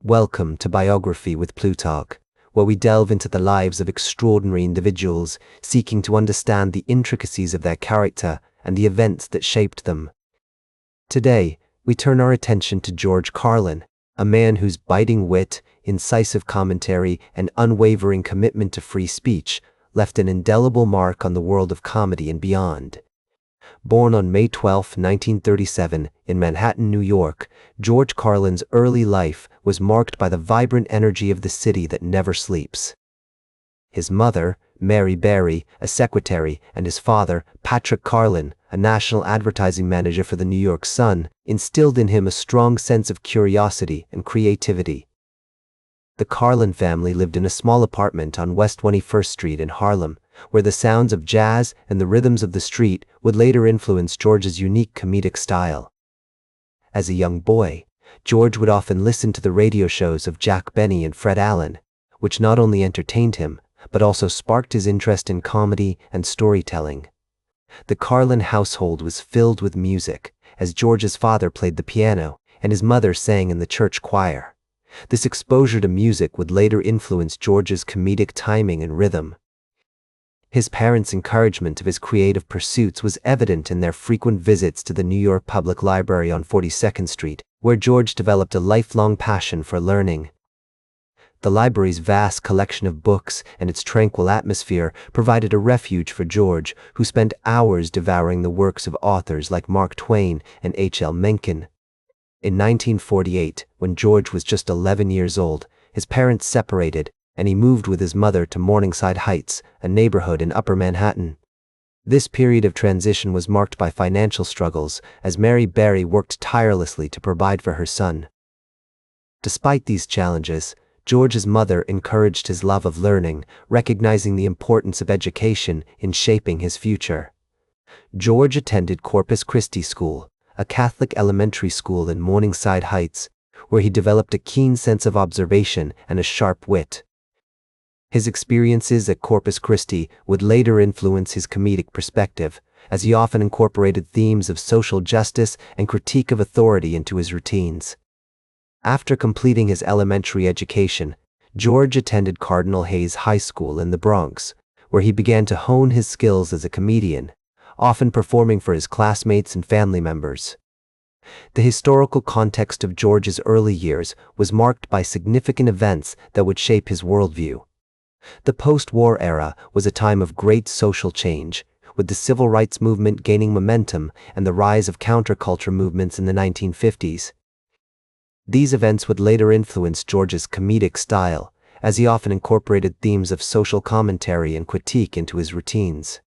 Welcome to Biography with Plutarch, where we delve into the lives of extraordinary individuals, seeking to understand the intricacies of their character and the events that shaped them. Today, we turn our attention to George Carlin, a man whose biting wit, incisive commentary, and unwavering commitment to free speech left an indelible mark on the world of comedy and beyond. Born on May 12, 1937, in Manhattan, New York, George Carlin's early life was marked by the vibrant energy of the city that never sleeps. His mother, Mary Berry, a secretary, and his father, Patrick Carlin, a national advertising manager for the New York Sun, instilled in him a strong sense of curiosity and creativity. The Carlin family lived in a small apartment on West 21st Street in Harlem, where the sounds of jazz and the rhythms of the street would later influence George's unique comedic style. As a young boy, George would often listen to the radio shows of Jack Benny and Fred Allen, which not only entertained him, but also sparked his interest in comedy and storytelling. The Carlin household was filled with music, as George's father played the piano and his mother sang in the church choir. This exposure to music would later influence George's comedic timing and rhythm. His parents' encouragement of his creative pursuits was evident in their frequent visits to the New York Public Library on 42nd Street, where George developed a lifelong passion for learning. The library's vast collection of books and its tranquil atmosphere provided a refuge for George, who spent hours devouring the works of authors like Mark Twain and H.L. Mencken. In 1948, when George was just 11 years old, his parents separated, and he moved with his mother to Morningside Heights, a neighborhood in Upper Manhattan. This period of transition was marked by financial struggles, as Mary Berry worked tirelessly to provide for her son. Despite these challenges, George's mother encouraged his love of learning, recognizing the importance of education in shaping his future. George attended Corpus Christi School, a Catholic elementary school in Morningside Heights, where he developed a keen sense of observation and a sharp wit. His experiences at Corpus Christi would later influence his comedic perspective, as he often incorporated themes of social justice and critique of authority into his routines. After completing his elementary education, George attended Cardinal Hayes High School in the Bronx, where he began to hone his skills as a comedian, often performing for his classmates and family members. The historical context of George's early years was marked by significant events that would shape his worldview. The post-war era was a time of great social change, with the civil rights movement gaining momentum and the rise of counterculture movements in the 1950s. These events would later influence George's comedic style, as he often incorporated themes of social commentary and critique into his routines.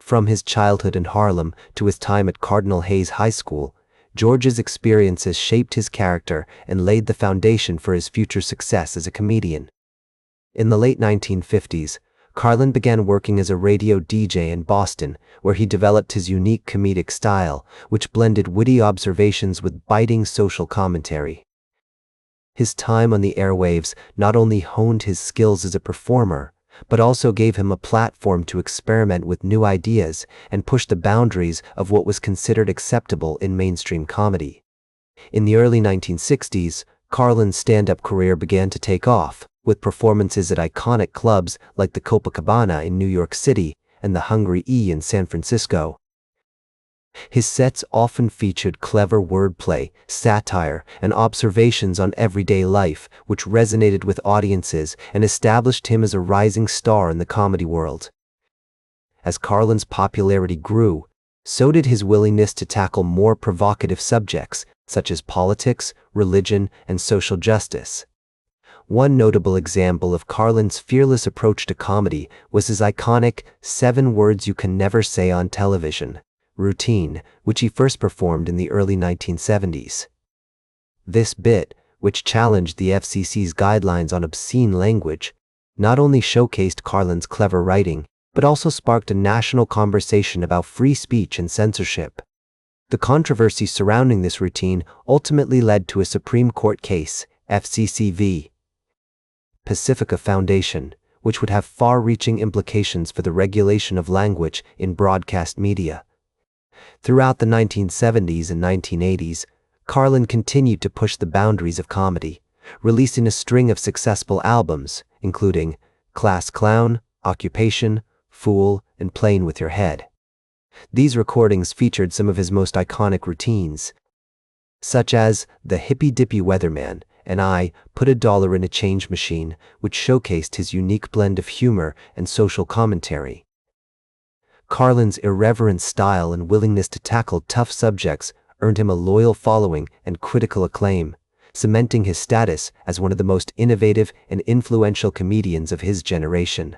From his childhood in Harlem to his time at Cardinal Hayes High School, George's experiences shaped his character and laid the foundation for his future success as a comedian. In the late 1950s, Carlin began working as a radio DJ in Boston, where he developed his unique comedic style, which blended witty observations with biting social commentary. His time on the airwaves not only honed his skills as a performer, but also gave him a platform to experiment with new ideas and push the boundaries of what was considered acceptable in mainstream comedy. In the early 1960s, Carlin's stand-up career began to take off, with performances at iconic clubs like the Copacabana in New York City and the Hungry E in San Francisco. His sets often featured clever wordplay, satire, and observations on everyday life, which resonated with audiences and established him as a rising star in the comedy world. As Carlin's popularity grew, so did his willingness to tackle more provocative subjects, such as politics, religion, and social justice. One notable example of Carlin's fearless approach to comedy was his iconic 7 Words You Can Never Say on Television routine, which he first performed in the early 1970s. This bit, which challenged the FCC's guidelines on obscene language, not only showcased Carlin's clever writing, but also sparked a national conversation about free speech and censorship. The controversy surrounding this routine ultimately led to a Supreme Court case, FCC v. Pacifica Foundation, which would have far-reaching implications for the regulation of language in broadcast media. Throughout the 1970s and 1980s, Carlin continued to push the boundaries of comedy, releasing a string of successful albums, including Class Clown, Occupation, Fool, and Playing with Your Head. These recordings featured some of his most iconic routines, such as The Hippy Dippy Weatherman and I Put a Dollar in a Change Machine, which showcased his unique blend of humor and social commentary. Carlin's irreverent style and willingness to tackle tough subjects earned him a loyal following and critical acclaim, cementing his status as one of the most innovative and influential comedians of his generation.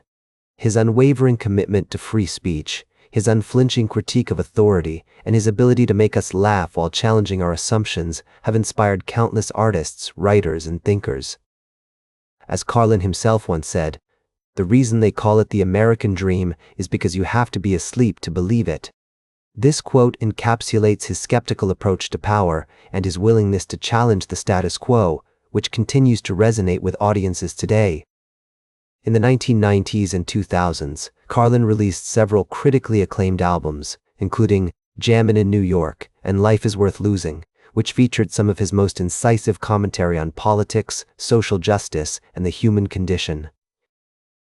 His unwavering commitment to free speech, his unflinching critique of authority, and his ability to make us laugh while challenging our assumptions have inspired countless artists, writers, and thinkers. As Carlin himself once said, "The reason they call it the American dream is because you have to be asleep to believe it." This quote encapsulates his skeptical approach to power and his willingness to challenge the status quo, which continues to resonate with audiences today. In the 1990s and 2000s, Carlin released several critically acclaimed albums, including Jammin' in New York and Life is Worth Losing, which featured some of his most incisive commentary on politics, social justice, and the human condition.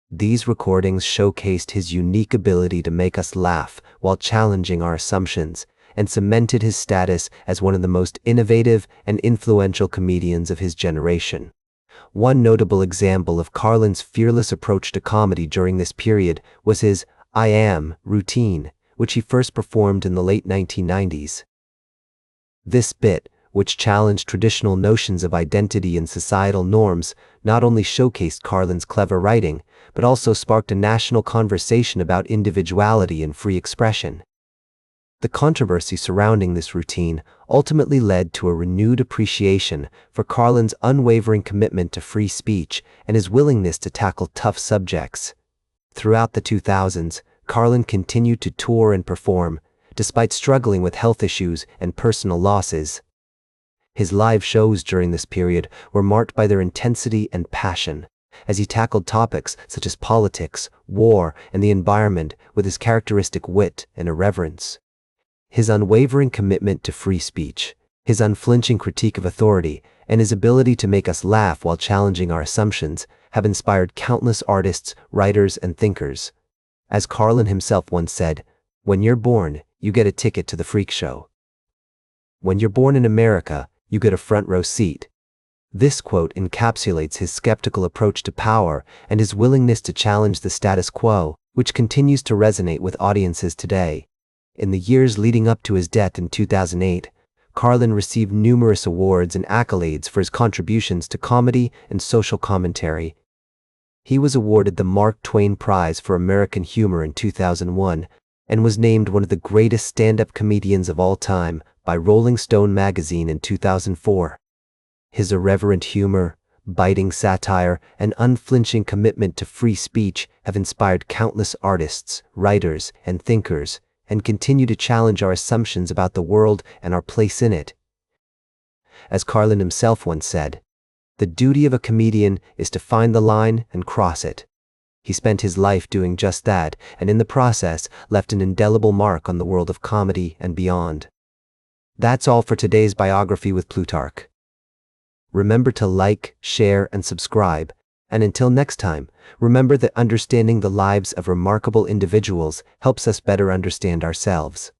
These recordings showcased his unique ability to make us laugh while challenging our assumptions, and cemented his status as one of the most innovative and influential comedians of his generation. One notable example of Carlin's fearless approach to comedy during this period was his I Am routine, which he first performed in the late 1990s. This bit, which challenged traditional notions of identity and societal norms, not only showcased Carlin's clever writing, but also sparked a national conversation about individuality and free expression. The controversy surrounding this routine ultimately led to a renewed appreciation for Carlin's unwavering commitment to free speech and his willingness to tackle tough subjects. Throughout the 2000s, Carlin continued to tour and perform, despite struggling with health issues and personal losses. His live shows during this period were marked by their intensity and passion, as he tackled topics such as politics, war, and the environment with his characteristic wit and irreverence. His unwavering commitment to free speech, his unflinching critique of authority, and his ability to make us laugh while challenging our assumptions have inspired countless artists, writers, and thinkers. As Carlin himself once said, "When you're born, you get a ticket to the freak show. When you're born in America, you get a front row seat." This quote encapsulates his skeptical approach to power and his willingness to challenge the status quo, which continues to resonate with audiences today. In the years leading up to his death in 2008, Carlin received numerous awards and accolades for his contributions to comedy and social commentary. He was awarded the Mark Twain Prize for American Humor in 2001 and was named one of the greatest stand-up comedians of all time by Rolling Stone magazine in 2004. His irreverent humor, biting satire, and unflinching commitment to free speech have inspired countless artists, writers, and thinkers, and continue to challenge our assumptions about the world and our place in it. As Carlin himself once said, "The duty of a comedian is to find the line and cross it." He spent his life doing just that, and in the process left an indelible mark on the world of comedy and beyond. That's all for today's Biography with Plutarch. Remember to like, share, and subscribe. And until next time, remember that understanding the lives of remarkable individuals helps us better understand ourselves.